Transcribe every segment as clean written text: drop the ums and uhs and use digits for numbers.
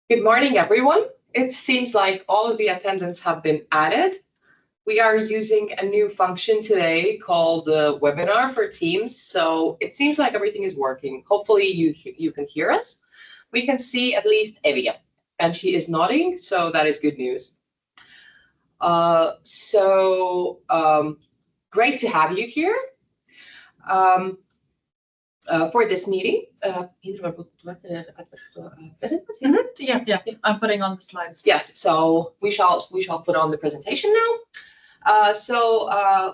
Good morning, everyone. It seems like all of the attendants have been added. We are using a new function today called webinar for Teams. So it seems like everything is working. Hopefully you can hear us. We can see at least Evia, and she is nodding, so that is good news. Great to have you here. For this meeting. Yeah, I'm putting on the slides. Yes, so we shall put on the presentation now.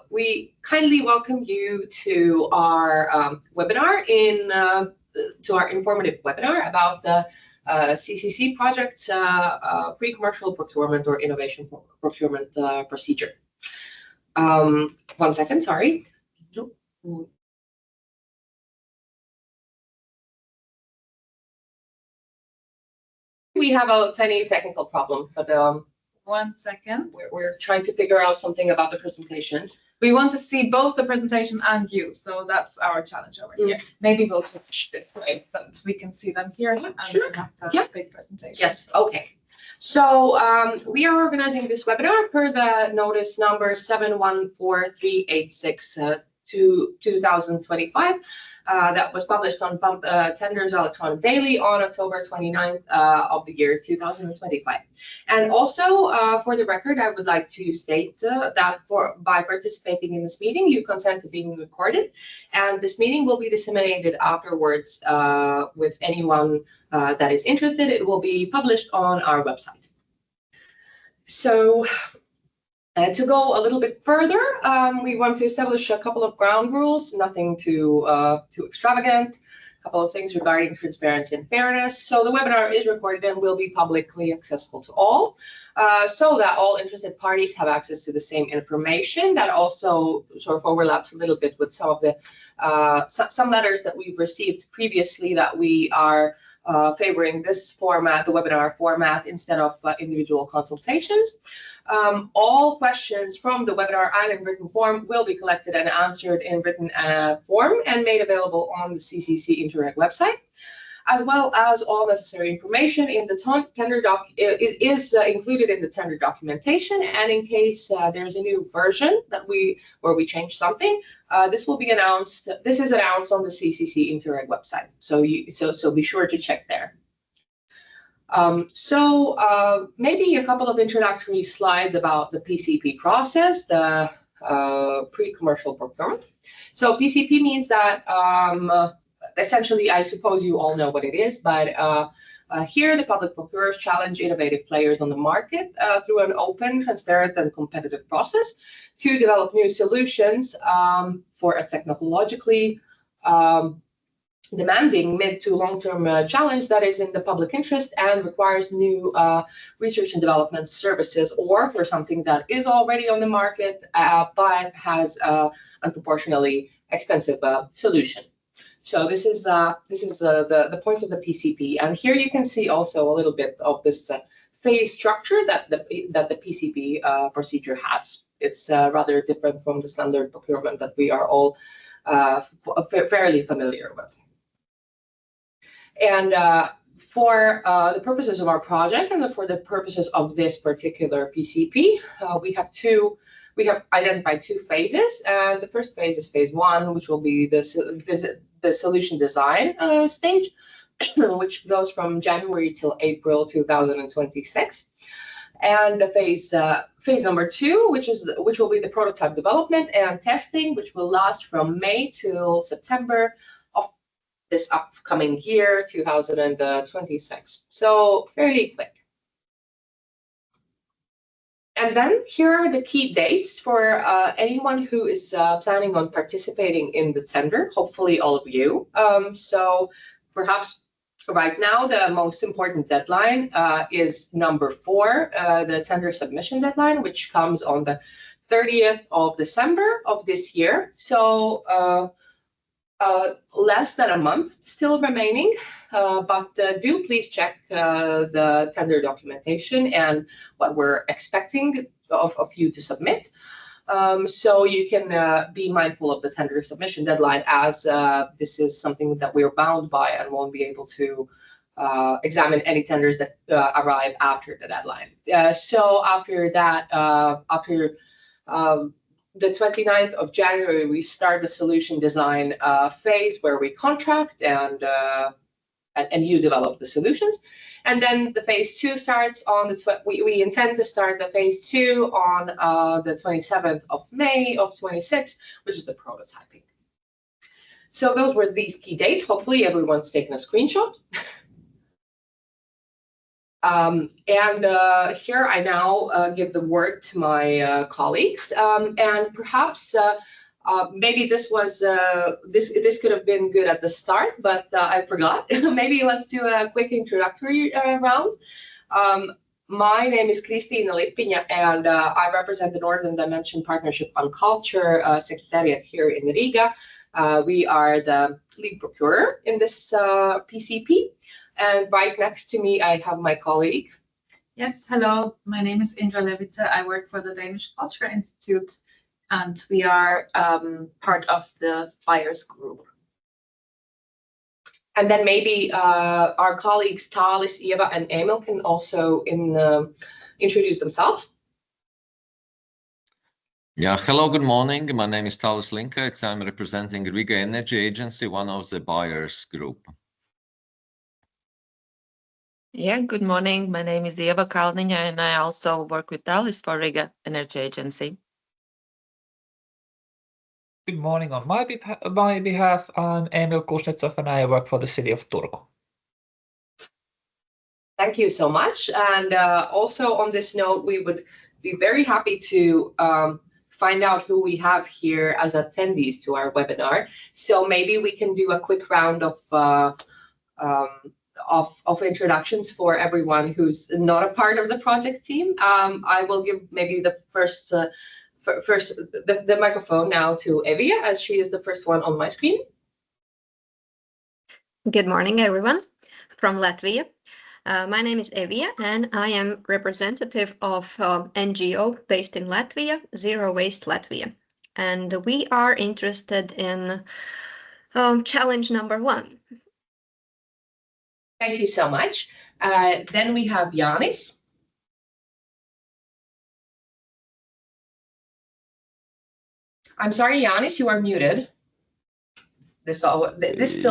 We kindly welcome you to our webinar to our informative webinar about the CCC project's pre-commercial procurement or innovation procurement procedure. 1 second, sorry. We have a tiny technical problem, but 1 second. We're trying to figure out something about the presentation. We want to see both the presentation and you, so that's our challenge over here. Maybe we'll switch this way, but we can see them here and sure. have a big presentation. Yes, okay. So we are organizing this webinar per the notice number 714386 2025. That was published on Tenders Electronic Daily on October 29th of the year 2025. And also, for the record, I would like to state that by participating in this meeting, you consent to being recorded, and this meeting will be disseminated afterwards with anyone that is interested. It will be published on our website. So, to go a little bit further, we want to establish a couple of ground rules, nothing too extravagant, a couple of things regarding transparency and fairness. So the webinar is recorded and will be publicly accessible to all, so that all interested parties have access to the same information. That also sort of overlaps a little bit with some of the some letters that we've received previously that we are favoring this format, the webinar format, instead of individual consultations. All questions from the webinar and in written form will be collected and answered in written form and made available on the CCC Interreg website, as well as all necessary information in the tender doc is included in the tender documentation. And in case there's a new version where we change something, this will be announced. This is announced on the CCC Interreg website. So be sure to check there. Maybe a couple of introductory slides about the PCP process, the pre-commercial procurement. So PCP means that essentially, I suppose you all know what it is, but here the public procurers challenge innovative players on the market through an open, transparent, and competitive process to develop new solutions for a technologically demanding mid to long-term challenge that is in the public interest and requires new research and development services, or for something that is already on the market but has unproportionately expensive solution. So this is the point of the PCP, and here you can see also a little bit of this phase structure that the PCP procedure has. It's rather different from the standard procurement that we are all fairly familiar with. And for the purposes of our project and for the purposes of this particular PCP, we have identified two phases. And the first phase is phase 1, which will be the solution design stage, which goes from January till April 2026. And the phase number 2, which will be the prototype development and testing, which will last from May till September of this upcoming year, 2026. So fairly quick. And then here are the key dates for anyone who is planning on participating in the tender, hopefully all of you. So perhaps right now the most important deadline is number 4, the tender submission deadline, which comes on the 30th of December of this year. So less than a month still remaining, but do please check the tender documentation and what we're expecting of you to submit, so you can be mindful of the tender submission deadline, as this is something that we're bound by and won't be able to examine any tenders that arrive after the deadline. So after that, after the 29th of January, we start the solution design phase where we contract and you develop the solutions. And then the phase 2 starts on we intend to start the phase 2 on the 27th of May of 26, which is the prototyping. So those were these key dates. Hopefully everyone's taken a screenshot. Here I now give the word to my colleagues, and perhaps maybe this was this could have been good at the start, but I forgot. Maybe let's do a quick introductory round. My name is Kristiina Lippinen, and I represent the Northern Dimension Partnership on Culture Secretariat here in Riga. We are the lead procurer in this PCP. And right next to me, I have my colleague. Yes, hello. My name is Indra Levica. I work for the Danish Culture Institute, and we are part of the buyers group. And then maybe our colleagues Talis, Eva, and Emil can also introduce themselves. Yeah, hello, good morning. My name is Talis Linka. I'm representing Riga Energy Agency, one of the buyers group. Yeah, good morning. My name is Eva Kalniņa, and I also work with Talis for Riga Energy Agency. Good morning. On my behalf, I'm Emil Kuznetsov, and I work for the city of Turku. Thank you so much. And also on this note, we would be very happy to find out who we have here as attendees to our webinar. So maybe we can do a quick round of introductions for everyone who's not a part of the project team. I will give maybe the first the microphone now to Evija, as she is the first one on my screen. Good morning, everyone from Latvia. My name is Evija, and I am representative of NGO based in Latvia, Zero Waste Latvia. And we are interested in challenge number 1. Thank you so much. Then we have Jānis. I'm sorry, Jānis, you are muted. This still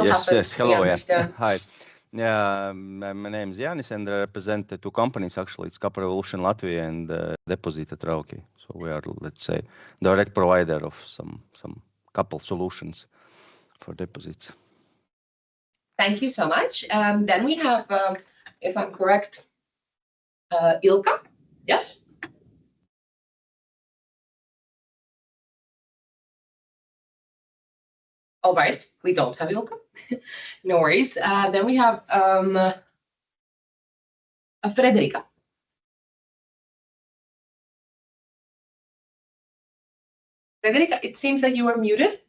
happens. Yes, hello. Yeah. Hi. Yeah, my name is Jānis, and I represent the 2 companies. Actually, it's Copper Revolution Latvia and Deposit at Rauki. So we are, let's say, direct provider of some couple solutions for deposits. Thank you so much. Then we have, if I'm correct, Ilka. Yes. All right, we don't have Ilka. No worries. Then we have Frederica. Frederica, it seems that you are muted.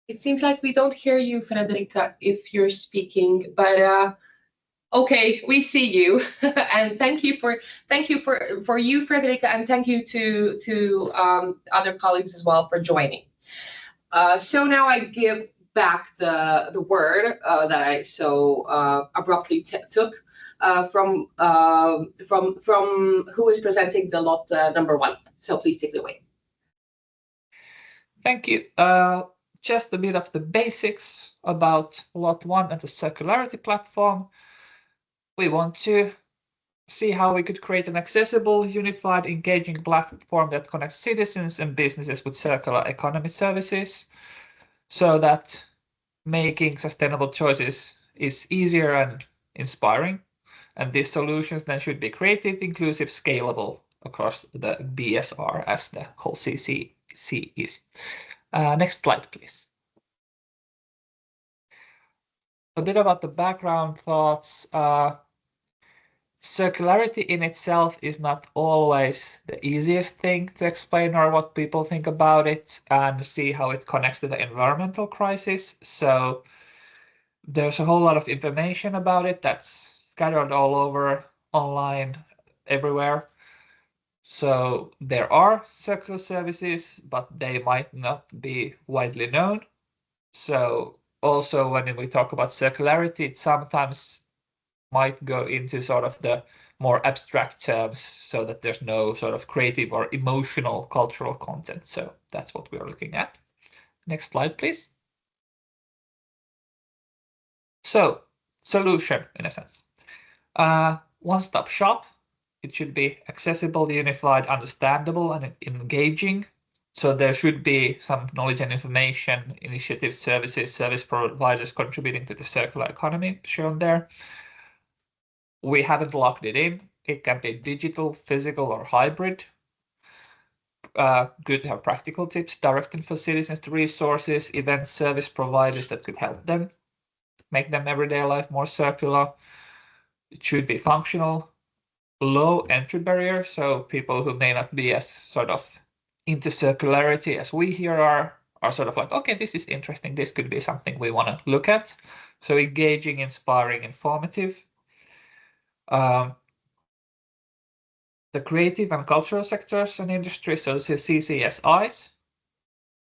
It seems like we don't hear you, Frederica, if you're speaking, but okay, we see you. And thank you for you, Frederica, and thank you to other colleagues as well for joining. So now I give back the word that I so abruptly took from who is presenting the lot number 1. So please take it away. Thank you. Just a bit of the basics about lot 1 and the circularity platform. We want to see how we could create an accessible, unified, engaging platform that connects citizens and businesses with circular economy services, so that making sustainable choices is easier and inspiring. And these solutions then should be creative, inclusive, scalable across the BSR, as the whole CCC is. Next slide, please. A bit about the background thoughts. Circularity in itself is not always the easiest thing to explain, or what people think about it, and see how it connects to the environmental crisis. So there's a whole lot of information about it that's scattered all over, online, everywhere. So there are circular services, but they might not be widely known. So also when we talk about circularity, it sometimes might go into sort of the more abstract terms so that there's no sort of creative or emotional cultural content. So that's what we're looking at. Next slide, please. So solution, in a sense. One-stop shop. It should be accessible, unified, understandable, and engaging. So there should be some knowledge and information, initiatives, services, service providers contributing to the circular economy shown there. We haven't locked it in. It can be digital, physical, or hybrid. Good to have practical tips directing for citizens to resources, event service providers that could help them, make them everyday life more circular. It should be functional, low entry barrier, so people who may not be as sort of into circularity as we here are sort of like, okay, this is interesting, this could be something we want to look at. So engaging, inspiring, informative. The creative and cultural sectors and industries, so CCSIs,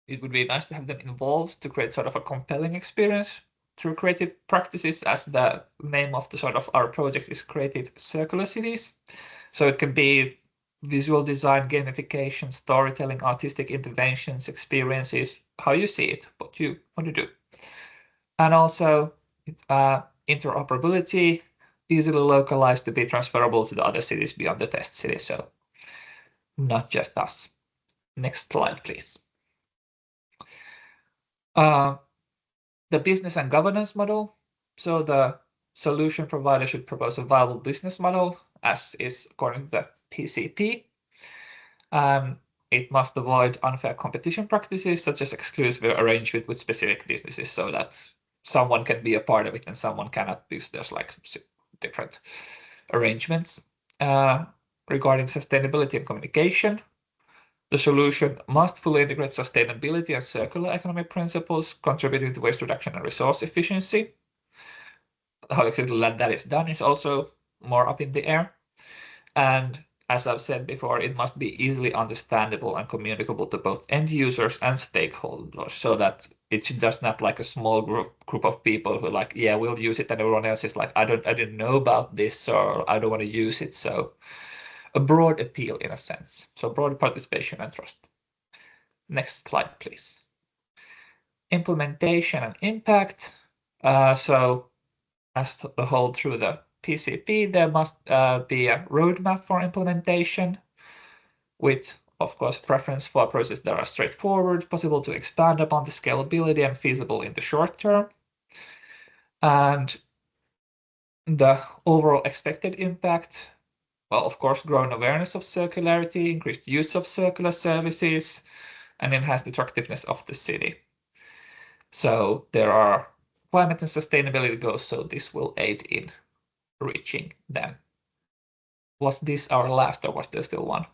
it would be nice to have them involved to create sort of a compelling experience through creative practices, as the name of the sort of our project is Creative Circular Cities. So it can be visual design, gamification, storytelling, artistic interventions, experiences, how you see it, what you want to do. And also interoperability, easily localized to be transferable to the other cities beyond the test city. So not just us. Next slide, please. The business and governance model. So the solution provider should propose a viable business model, as is according to the PCP. It must avoid unfair competition practices, such as exclusive arrangement with specific businesses, so that someone can be a part of it and someone cannot, because there's like different arrangements. Regarding sustainability and communication, the solution must fully integrate sustainability and circular economy principles, contributing to waste reduction and resource efficiency. How exactly that is done is also more up in the air. And as I've said before, it must be easily understandable and communicable to both end users and stakeholders, so that it's just not like a small group of people who like, yeah, we'll use it, and everyone else is like, I didn't know about this, or I don't want to use it. So a broad appeal in a sense. So broad participation and trust. Next slide, please. Implementation and impact. So as a whole through the PCP, there must be a roadmap for implementation with, of course, preference for processes that are straightforward, possible to expand upon the scalability, and feasible in the short term. And the overall expected impact, well, of course, growing awareness of circularity, increased use of circular services, and enhanced attractiveness of the city. So there are climate and sustainability goals, so this will aid in reaching them. Was this our last, or was there still one?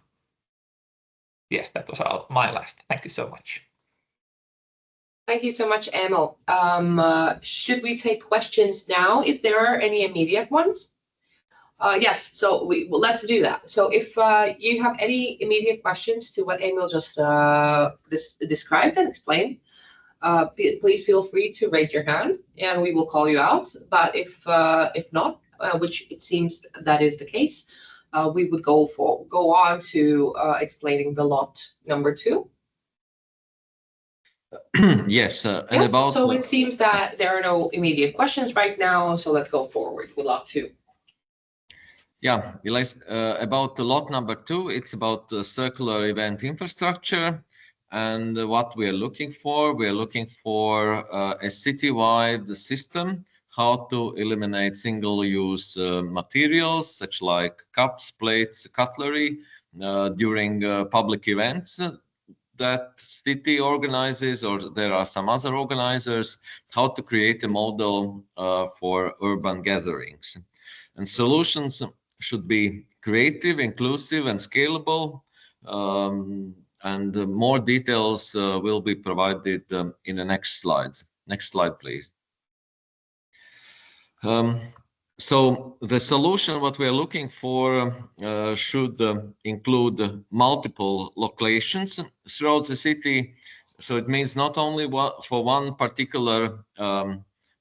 Yes, that was my last. Thank you so much. Thank you so much, Emil. Should we take questions now, if there are any immediate ones? Yes, so let's do that. So if you have any immediate questions to what Emil just described and explained, please feel free to raise your hand and we will call you out. But if not, which it seems that is the case, we would go on to explaining the lot number 2. Yes, and Yes, about so it seems that there are no immediate questions right now, so let's go forward with lot 2. Yeah, about the lot number 2, it's about the circular event infrastructure. And what we are looking for a citywide system, how to eliminate single-use materials, such like cups, plates, cutlery, during public events that city organizes, or there are some other organizers, how to create a model for urban gatherings. And solutions should be creative, inclusive, and scalable. And more details will be provided in the next slides. Next slide, please. So the solution, what we are looking for, should include multiple locations throughout the city. So it means not only for one particular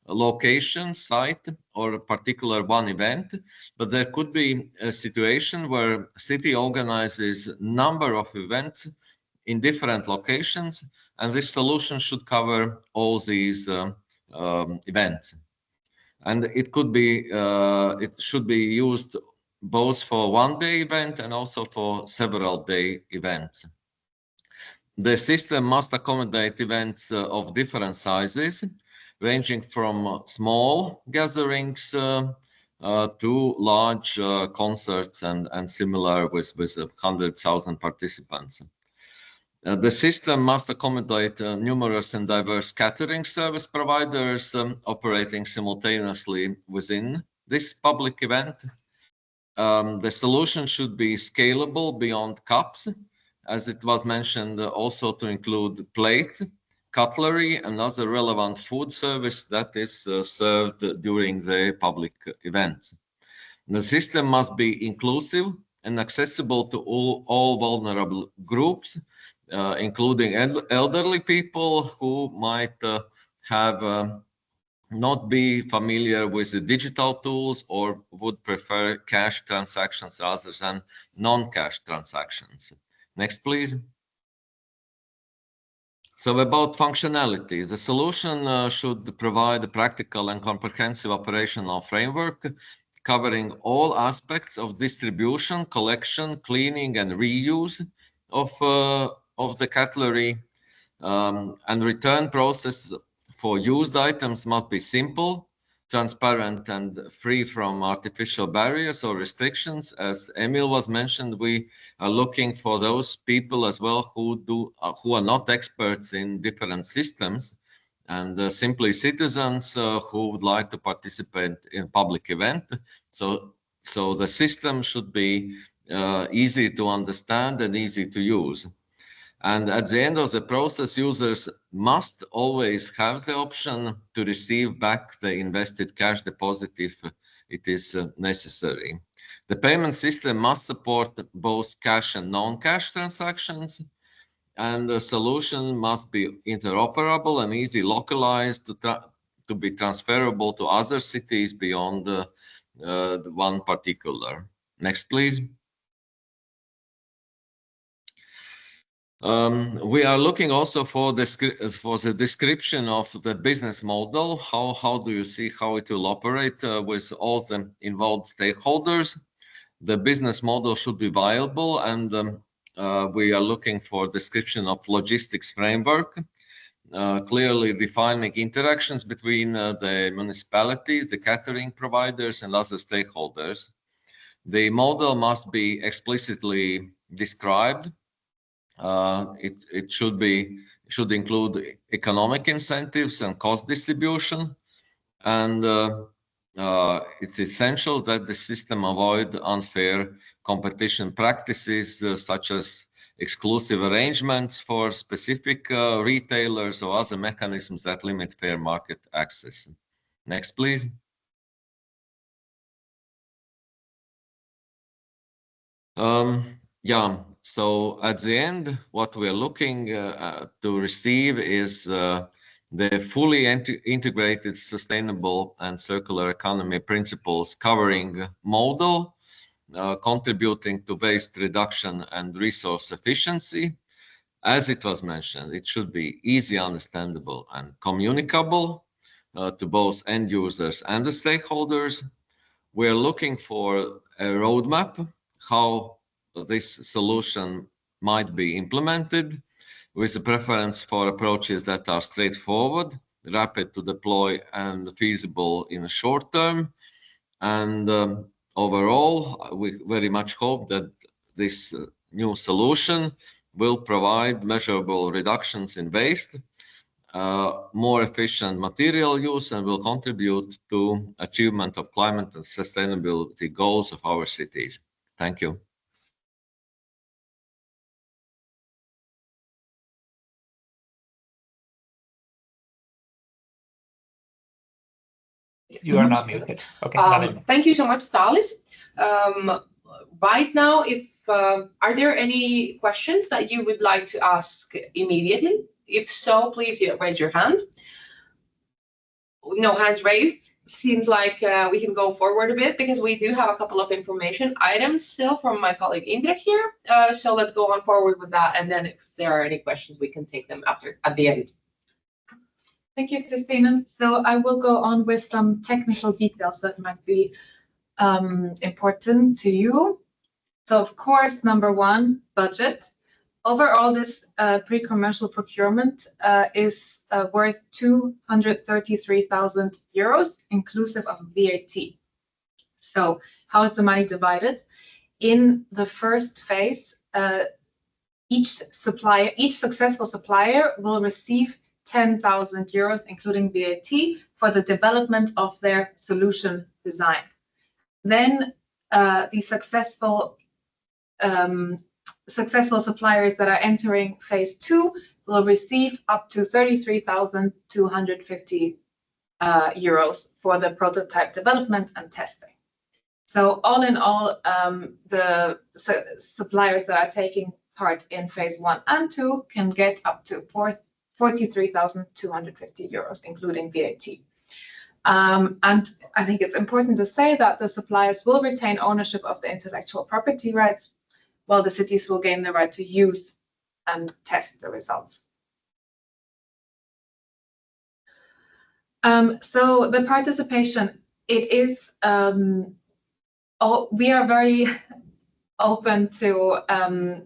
location, site, or a particular one event, but there could be a situation where city organizes number of events in different locations, and this solution should cover all these events. And it could be, it should be used both for one-day event and also for several-day events. The system must accommodate events of different sizes, ranging from small gatherings to large concerts and similar with 100,000 participants. The system must accommodate numerous and diverse catering service providers operating simultaneously within this public event. The solution should be scalable beyond cups, as it was mentioned, also to include plates, cutlery, and other relevant food service that is served during the public events. The system must be inclusive and accessible to all vulnerable groups, including elderly people who might have not be familiar with the digital tools or would prefer cash transactions rather than non-cash transactions. Next, please. So about functionality, the solution should provide a practical and comprehensive operational framework covering all aspects of distribution, collection, cleaning, and reuse of the cutlery, and return process for used items must be simple, transparent, and free from artificial barriers or restrictions. As Emil was mentioned, we are looking for those people as well who are not experts in different systems, and simply citizens who would like to participate in public event. So the system should be easy to understand and easy to use. And at the end of the process, users must always have the option to receive back the invested cash deposit if it is necessary. The payment system must support both cash and non-cash transactions, and the solution must be interoperable and easy localized to be transferable to other cities beyond the one particular. Next, please. We are looking also for the description of the business model. How do you see how it will operate with all the involved stakeholders? The business model should be viable, and we are looking for description of logistics framework, clearly defining interactions between the municipalities, the catering providers, and other stakeholders. The model must be explicitly described. It should include economic incentives and cost distribution, and it's essential that the system avoid unfair competition practices such as exclusive arrangements for specific retailers or other mechanisms that limit fair market access. Next, please. Yeah, so at the end, what we're looking to receive is the fully integrated sustainable and circular economy principles covering modal, contributing to waste reduction and resource efficiency. As it was mentioned, it should be easy, understandable, and communicable to both end users and the stakeholders. We're looking for a roadmap how this solution might be implemented, with a preference for approaches that are straightforward, rapid to deploy, and feasible in the short term. And overall, we very much hope that this new solution will provide measurable reductions in waste, more efficient material use, and will contribute to achievement of climate and sustainability goals of our cities. Thank you. You are not muted. Okay. not anymore. Thank you so much, Talis. Right now, if are there any questions that you would like to ask immediately? If so, please raise your hand. No hands raised. Seems like we can go forward a bit because we do have a couple of information items still from my colleague Indrek here. So let's go on forward with that, and then if there are any questions, we can take them at the end. Thank you, Christina. So I will go on with some technical details that might be important to you. So of course, number one, budget. Overall, this pre-commercial procurement is worth 233,000 euros, inclusive of VAT. So how is the money divided? In the first phase, each successful supplier will receive 10,000 euros, including VAT, for the development of their solution design. Then the successful suppliers that are entering phase 2 will receive up to 33,250 euros for the prototype development and testing. So all in all, the suppliers that are taking part in phase 1 and 2 can get up to 43,250 euros, including VAT. And I think it's important to say that the suppliers will retain ownership of the intellectual property rights, while the cities will gain the right to use and test the results. So the participation, it is, we are very open to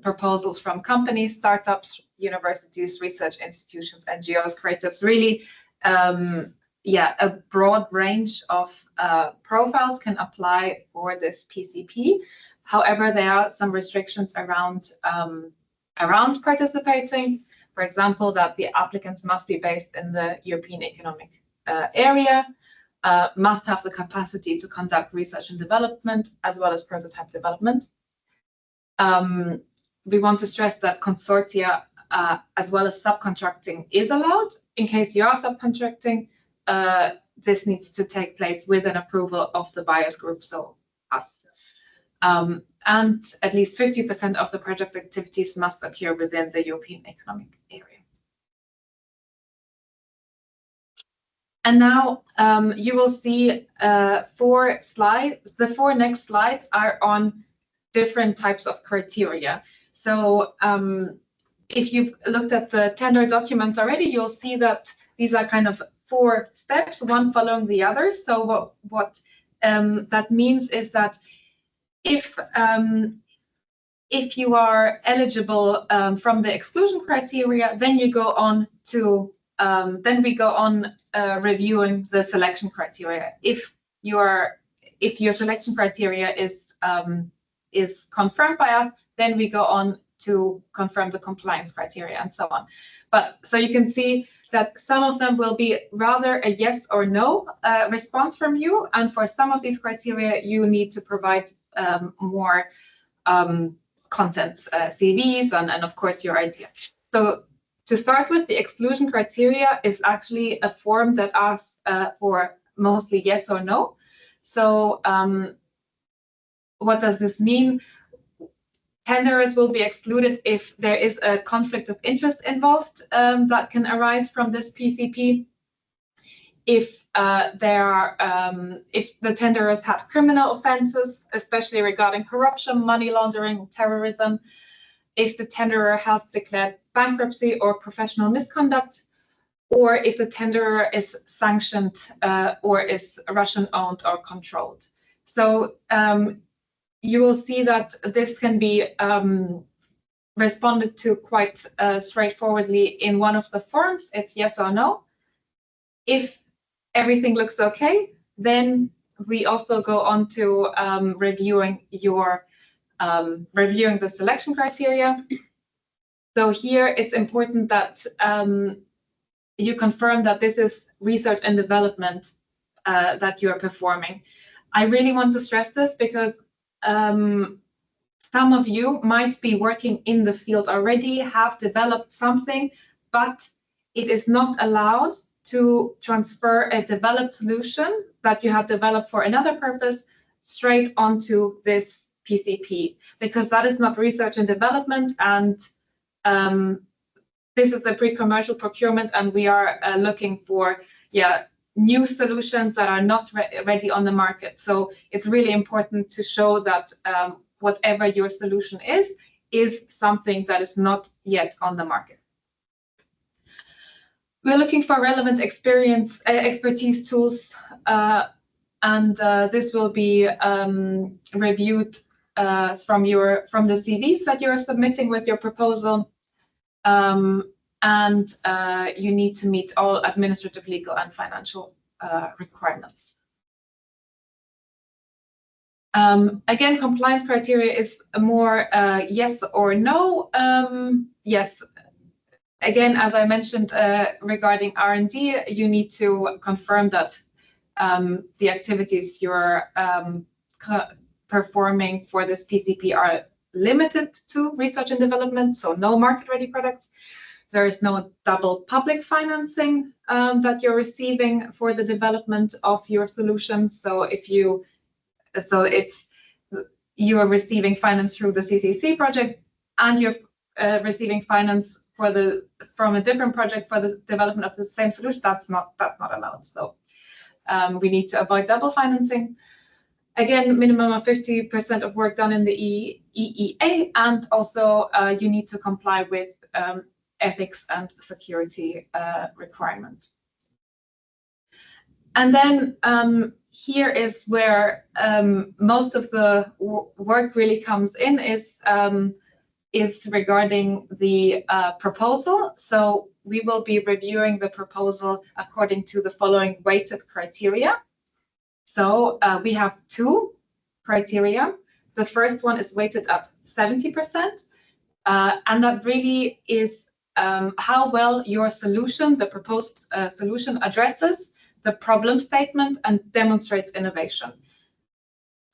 proposals from companies, startups, universities, research institutions, NGOs, creatives, really, a broad range of profiles can apply for this PCP. However, there are some restrictions around participating. For example, that the applicants must be based in the European Economic Area, must have the capacity to conduct research and development, as well as prototype development. We want to stress that consortia, as well as subcontracting, is allowed. In case you are subcontracting, this needs to take place with an approval of the buyers group, so us. And at least 50% of the project activities must occur within the European Economic Area. And now you will see 4 slides. The 4 next slides are on different types of criteria. So if you've looked at the tender documents already, you'll see that these are kind of 4 steps, one following the other. So what that means is that if you are eligible from the exclusion criteria, then you go on to we go on reviewing the selection criteria. If your selection criteria is confirmed by us, then we go on to confirm the compliance criteria and so on. But so you can see that some of them will be rather a yes or no response from you, and for some of these criteria you need to provide more content, CVs, and of course your idea. So to start with, the exclusion criteria is actually a form that asks for mostly yes or no. So what does this mean? Tenderers will be excluded if there is a conflict of interest involved that can arise from this PCP. If if the tenderers had criminal offences, especially regarding corruption, money laundering, terrorism, if the tenderer has declared bankruptcy or professional misconduct, or if the tenderer is sanctioned or is Russian-owned or controlled. So you will see that this can be responded to quite straightforwardly in one of the forms. It's yes or no. If everything looks okay, then we also go on to reviewing the selection criteria. So here it's important that you confirm that this is research and development that you are performing. I really want to stress this because some of you might be working in the field already, have developed something, but it is not allowed to transfer a developed solution that you have developed for another purpose straight onto this PCP, because that is not research and development, and this is the pre-commercial procurement, and we are looking for new solutions that are not ready on the market. So it's really important to show that whatever your solution is something that is not yet on the market. We're looking for relevant expertise tools, and this will be reviewed from the CVs that you're submitting with your proposal, and you need to meet all administrative, legal, and financial requirements. Again, compliance criteria is more yes or no. Yes. Again, as I mentioned regarding R&D, you need to confirm that the activities you're performing for this PCP are limited to research and development, so no market-ready products. There is no double public financing that you're receiving for the development of your solution. So you are receiving finance through the CCC project, and you're receiving finance from a different project for the development of the same solution. That's not allowed. So we need to avoid double financing. Again, minimum of 50% of work done in the EEA, and also you need to comply with ethics and security requirements. And then here is where most of the work really comes in, is regarding the proposal. So we will be reviewing the proposal according to the following weighted criteria. So we have two criteria. The first one is weighted at 70%, and that really is how well your solution, the proposed solution, addresses the problem statement and demonstrates innovation.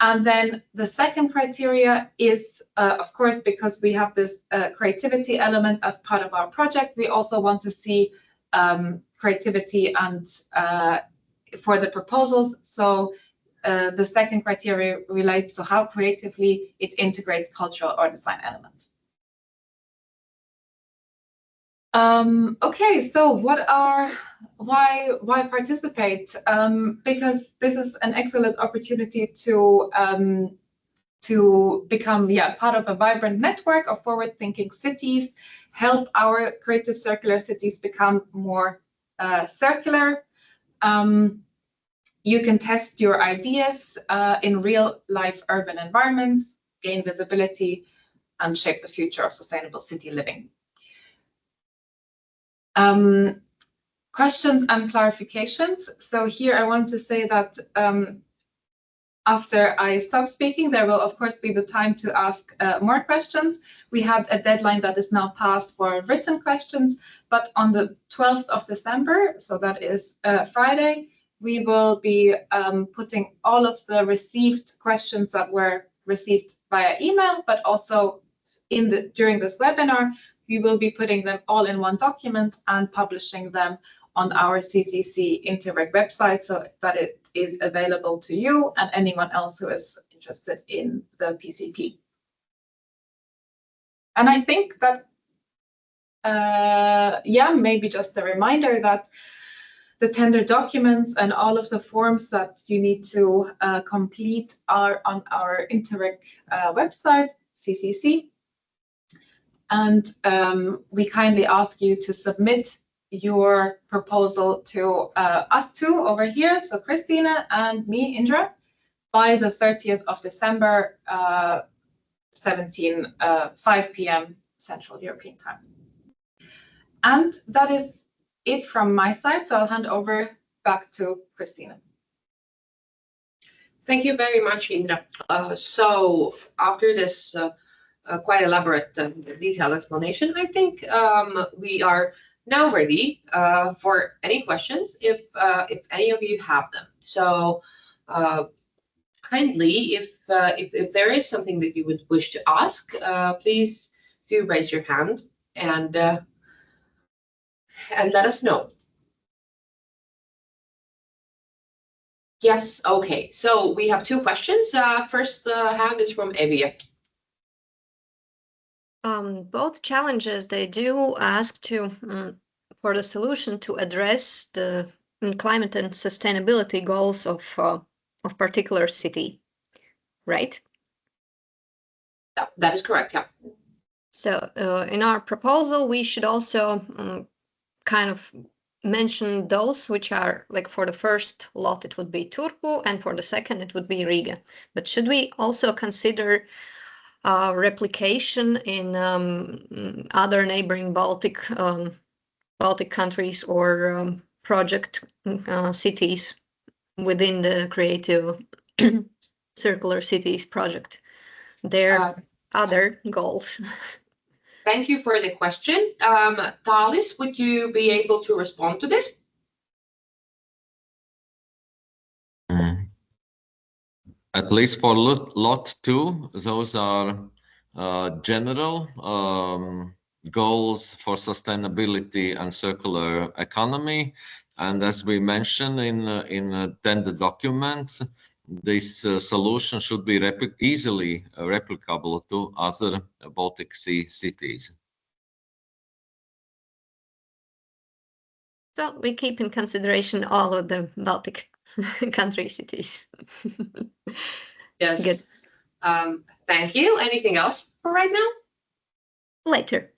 And then the second criteria is, of course, because we have this creativity element as part of our project, we also want to see creativity and for the proposals. So the second criteria relates to how creatively it integrates cultural or design elements. Okay, so why participate? Because this is an excellent opportunity to become part of a vibrant network of forward-thinking cities, help our creative circular cities become more circular. You can test your ideas in real-life urban environments, gain visibility, and shape the future of sustainable city living. Questions and clarifications. So here I want to say that after I stop speaking, there will of course be the time to ask more questions. We had a deadline that is now passed for written questions, but on the 12th of December, so that is Friday, we will be putting all of the received questions that were received via email, but also during this webinar, we will be putting them all in one document and publishing them on our CCC Interreg website so that it is available to you and anyone else who is interested in the PCP. And I think that, maybe just a reminder that the tender documents and all of the forms that you need to complete are on our Interreg website, CCC. And we kindly ask you to submit your proposal to us two over here, so Christina and me, Indra, by the 30th of December, 5 p.m. Central European Time. And that is it from my side, so I'll hand over back to Christina. Thank you very much, Indra. So after this quite elaborate detailed explanation, I think we are now ready for any questions if any of you have them. So kindly, if there is something that you would wish to ask, please do raise your hand and let us know. Yes, okay. So we have two questions. First hand is from Evia. Both challenges, they do ask to for the solution to address the climate and sustainability goals of particular city, right? That is correct, yeah. So in our proposal, we should also kind of mention those which are, like, for the first lot it would be Turku, and for the second it would be Riga. But should we also consider replication in other neighboring Baltic countries or project cities within the Creative Circular Cities project? Their other goals. Thank you for the question. Taalis, would you be able to respond to this? At least for lot 2, those are general goals for sustainability and circular economy. And as we mentioned in tender documents, this solution should be easily replicable to other Baltic Sea cities. So we keep in consideration all of the Baltic country cities. Yes. Good. Thank you. Anything else for right now? Later.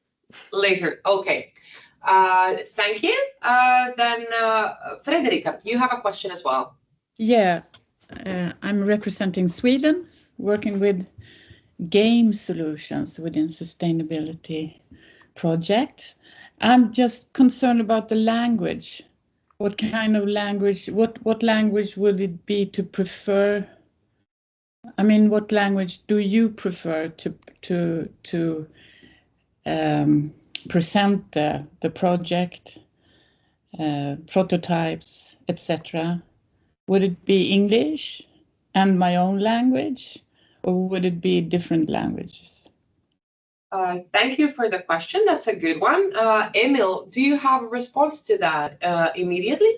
Later. Okay. Thank you. Then Frederica, you have a question as well. Yeah, I'm representing Sweden, working with game solutions within sustainability project. I'm just concerned about the language. What kind of language, what language would it be to prefer? I mean, what language do you prefer to present the project, prototypes, etc.? Would it be English and my own language, or would it be different languages? Thank you for the question. That's a good one. Emil, do you have a response to that immediately?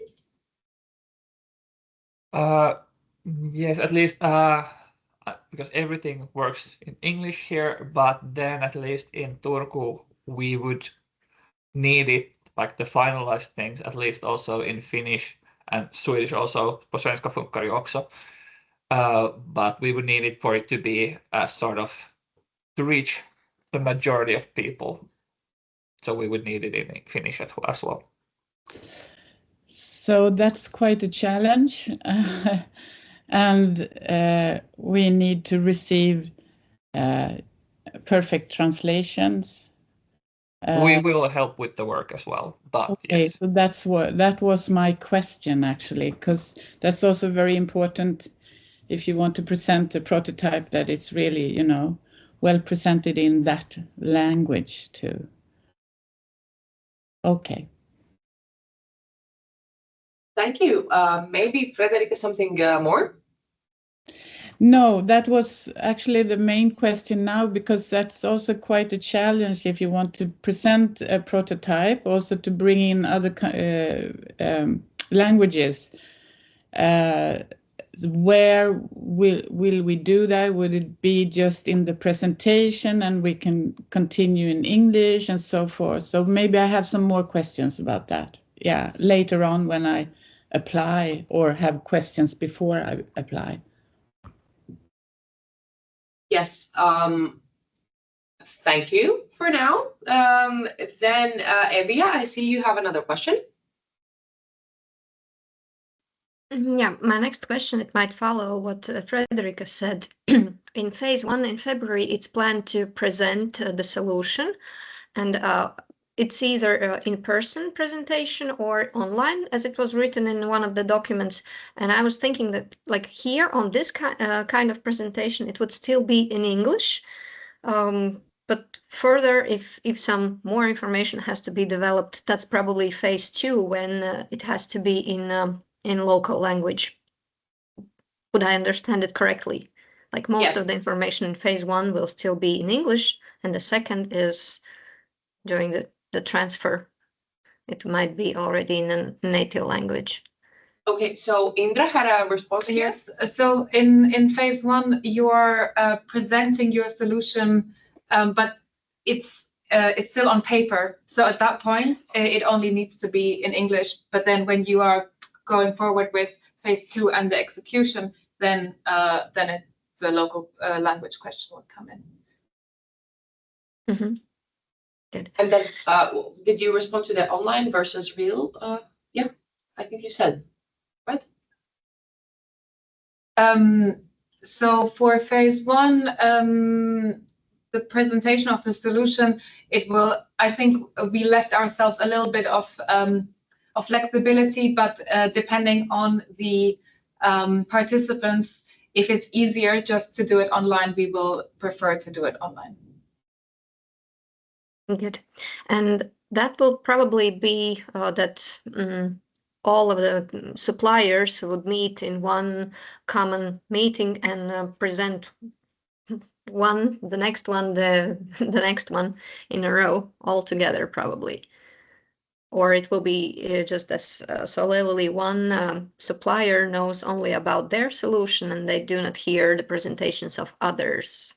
Yes, at least because everything works in English here, but then at least in Turku we would need it, like the finalized things, at least also in Finnish and Swedish also. På svenska funkar ju också. But we would need it for it to be a sort of to reach the majority of people. So we would need it in Finnish as well. So that's quite a challenge. And we need to receive perfect translations. We will help with the work as well, but okay, yes. so that was my question actually, because that's also very important if you want to present a prototype, that it's really, well presented in that language too. Okay. Thank you. Maybe Frederica, something more? No, that was actually the main question now, because that's also quite a challenge if you want to present a prototype, also to bring in other languages. Where will we do that? Would it be just in the presentation and we can continue in English and so forth? So maybe I have some more questions about that. Yeah, later on when I apply, or have questions before I apply. Yes. Thank you for now. Then Evia, I see you have another question. Yeah, my next question, it might follow what Frederica said. In phase 1 in February, it's planned to present the solution, and it's either in-person presentation or online, as it was written in one of the documents. And I was thinking that, like, here on this kind of presentation, it would still be in English. But further, if some more information has to be developed, that's probably phase 2, when it has to be in local language. Would I understand it correctly? Like, most Yes. of the information in phase 1 will still be in English, and the second is during the transfer. It might be already in a native language. Okay, so Indra had a response here. Yes. So in phase one, you are presenting your solution, but it's still on paper. So at that point, it only needs to be in English. But then when you are going forward with phase two and the execution, then the local language question would come in. Mm-hmm. Good. And then, did you respond to the online versus real? Yeah, I think you said, right? So for phase one, the presentation of the solution, I think we left ourselves a little bit of flexibility, but depending on the participants, if it's easier just to do it online, we will prefer to do it online. Good. And that will probably be that all of the suppliers would meet in one common meeting and present one, the next one, the next one in a row all together probably. Or it will be just as solely one supplier knows only about their solution and they do not hear the presentations of others.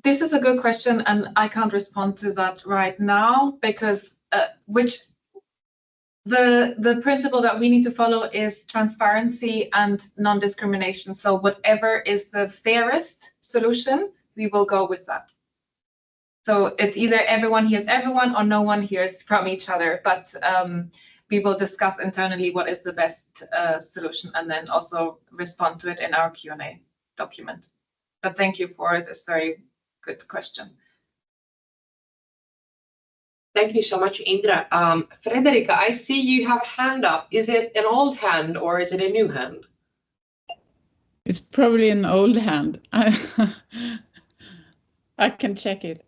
This is a good question, and I can't respond to that right now because the principle that we need to follow is transparency and non-discrimination. So whatever is the fairest solution, we will go with that. So it's either everyone hears everyone or no one hears from each other, but we will discuss internally what is the best solution and then also respond to it in our Q&A document. But thank you for this very good question. Thank you so much, Indra. Frederica, I see you have a hand up. Is it an old hand or is it a new hand? It's probably an old hand. I can check it.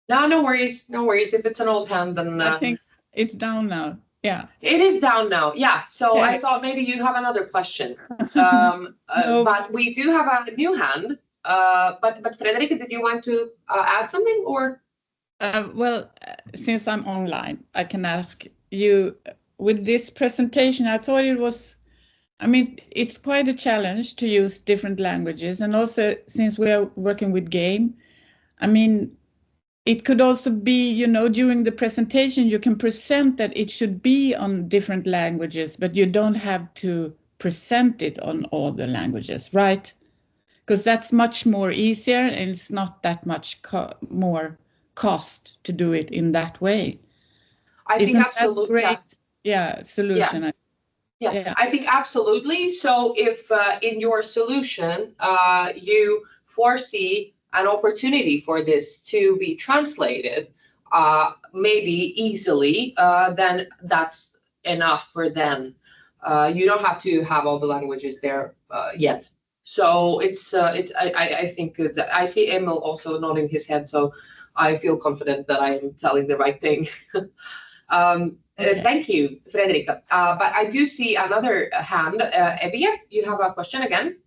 No, no worries. No worries. If it's an old hand, then I think it's down now. Yeah. it is down now. Yeah. So Okay. I thought maybe you have another question. No. But we do have a new hand. But Frederica, did you want to add something or? Well, since I'm online, I can ask you with this presentation. I thought it was, I mean, it's quite a challenge to use different languages. And also, since we are working with game, I mean, it could also be, you know, during the presentation, you can present that it should be on different languages, but you don't have to present it on all the languages, right? Because that's much more easier and it's not that much more cost to do it in that way. I think absolutely. Great, yeah, solution. Yeah, I think absolutely. So if in your solution you foresee an opportunity for this to be translated maybe easily, then that's enough for them. You don't have to have all the languages there yet. So I think that I see Emil also nodding his head, so I feel confident that I am telling the right thing. Okay. Thank you, Frederica. But I do see another hand. Evia, you have a question again?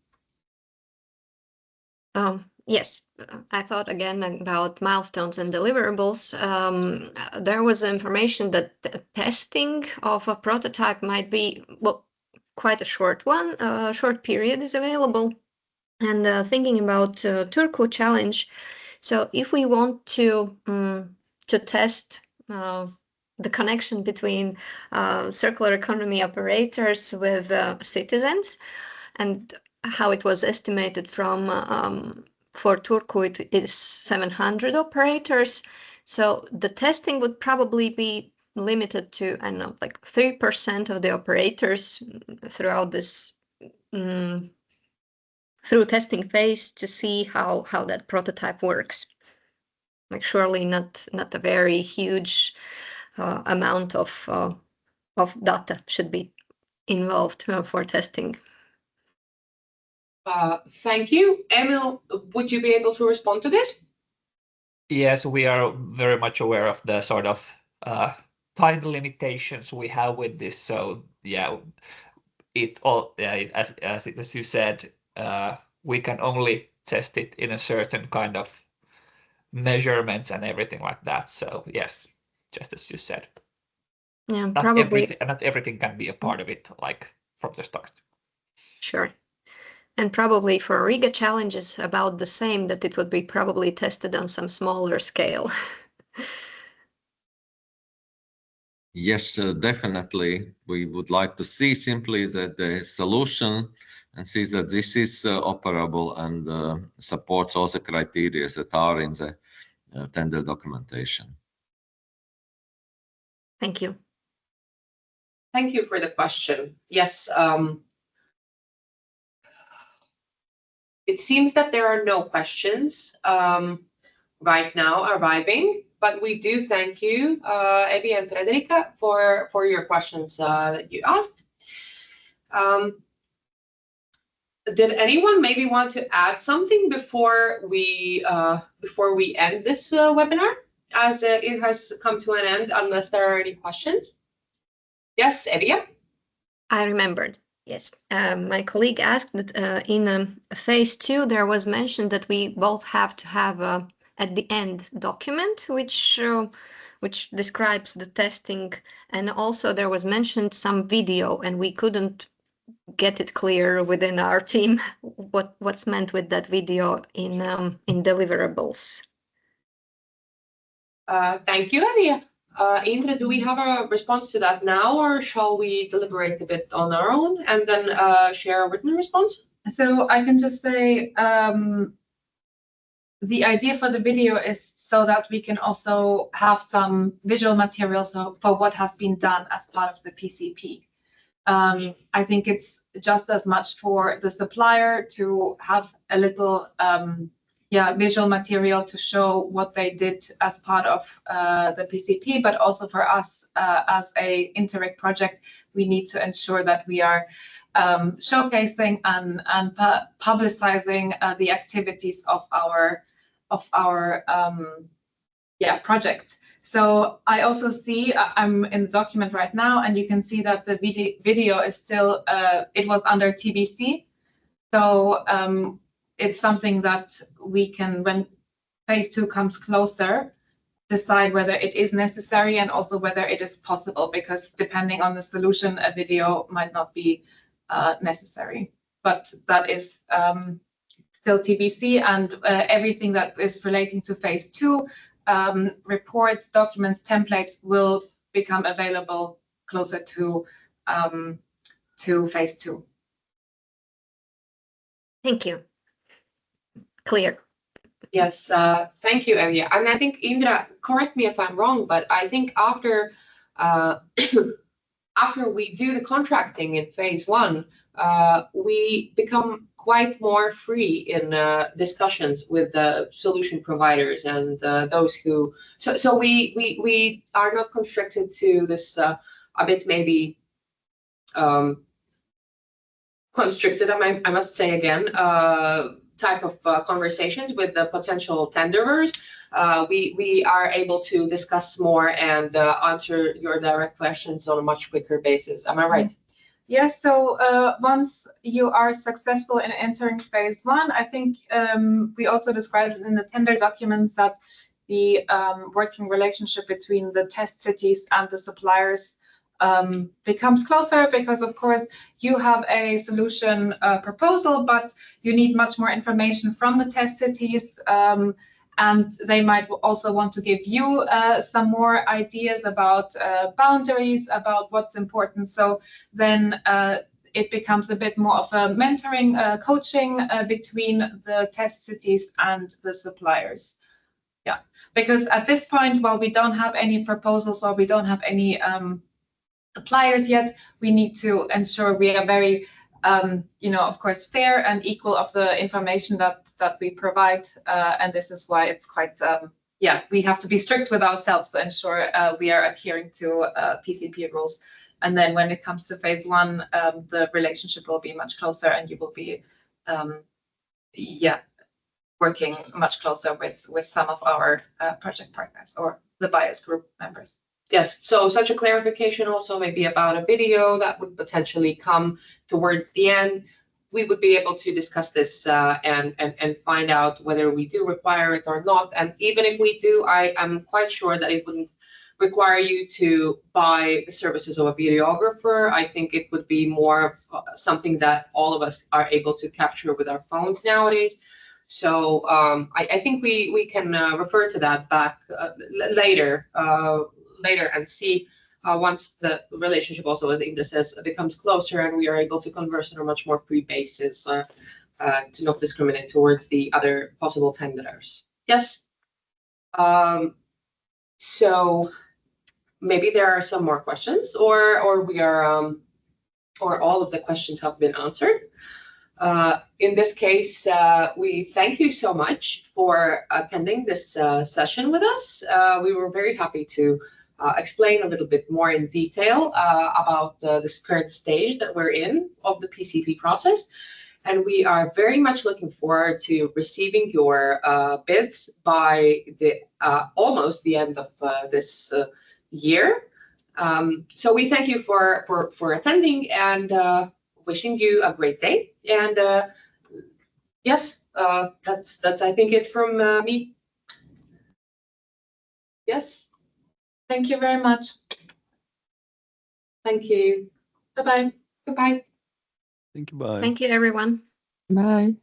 Yes, I thought again about milestones and deliverables. There was information that the testing of a prototype might be, well, quite a short one. A short period is available. And thinking about Turku challenge, so if we want to test the connection between circular economy operators with citizens, and how it was estimated from for Turku it is 700 operators. So the testing would probably be limited to, I don't know, like 3% of the operators throughout this through testing phase to see how that prototype works. Like surely not a very huge amount of data should be involved for testing. Thank you. Emil, would you be able to respond to this? Yes, we are very much aware of the sort of time limitations we have with this. So yeah, as you said, we can only test it in a certain kind of measurements and everything like that. So yes. just as you said. Yeah, Not probably. not everything can be a part of it, like from the start. Sure. And probably for Riga challenges about the same, that it would be probably tested on some smaller scale. Yes, definitely. We would like to see simply that the solution and see that this is operable and supports all the criteria that are in the tender documentation. Thank you. Thank you for the question. Yes, it seems that there are no questions right now arriving, but we do thank you, Evi and Frederica, for your questions that you asked. Did anyone maybe want to add something before we end this webinar, as it has come to an end, unless there are any questions? Yes, Evia? I remembered. Yes, my colleague asked that in phase 2 there was mentioned that we both have to have at the end document which describes the testing, and also there was mentioned some video, and we couldn't get it clear within our team what's meant with that video in deliverables. Thank you, Evia. Indra, do we have a response to that now, or shall we deliberate a bit on our own and then share a written response? So I can just say the idea for the video is so that we can also have some visual materials for what has been done as part of the PCP. I think it's just as much for the supplier to have a little visual material to show what they did as part of the PCP, but also for us as a Interreg project, we need to ensure that we are showcasing and publicizing the activities of our project. So I also see, I'm in the document right now, and you can see that the video is still, it was under TBC. So it's something that we can, when phase 2 comes closer, decide whether it is necessary and also whether it is possible, because depending on the solution, a video might not be necessary. But that is still TBC, and everything that is relating to phase 2, reports, documents, templates will become available closer to phase 2. Thank you. Clear. Yes, thank you, Evia. And I think, Indra, correct me if I'm wrong, but I think after after we do the contracting in phase 1, we become quite more free in discussions with the solution providers and those who. So we are not constricted to this a bit maybe constricted. I must say again. Type of conversations with the potential tenderers. We are able to discuss more and answer your direct questions on a much quicker basis. Am I right? Yes, so once you are successful in entering phase 1, I think we also described in the tender documents that the working relationship between the test cities and the suppliers becomes closer, because of course you have a solution proposal, but you need much more information from the test cities, and they might also want to give you some more ideas about boundaries, about what's important. So then it becomes a bit more of a mentoring, coaching between the test cities and the suppliers. Yeah, because at this point, while we don't have any proposals, while we don't have any suppliers yet, we need to ensure we are very, of course, fair and equal of the information that we provide, and this is why it's quite, we have to be strict with ourselves to ensure we are adhering to PCP rules. And then when it comes to phase 1, the relationship will be much closer, and you will be, working much closer with some of our project partners or the buyers group members. Yes, so such a clarification also maybe about a video that would potentially come towards the end. We would be able to discuss this and find out whether we do require it or not. And even if we do, I am quite sure that it wouldn't require you to buy the services of a videographer. I think it would be more of something that all of us are able to capture with our phones nowadays. So I think we can refer to that back later and see once the relationship also, as Inga says, becomes closer and we are able to converse on a much more free basis to not discriminate towards the other possible tenderers. Yes. So maybe there are some more questions, or we are, or all of the questions have been answered. In this case, we thank you so much for attending this session with us. We were very happy to explain a little bit more in detail about this current stage that we're in of the PCP process. And we are very much looking forward to receiving your bids by the almost the end of this year. So we thank you for attending and wishing you a great day. And yes, that's I think it from me. Yes. Thank you very much. Thank you. Bye-bye. Goodbye. Thank you. Bye. Thank you, everyone. Bye.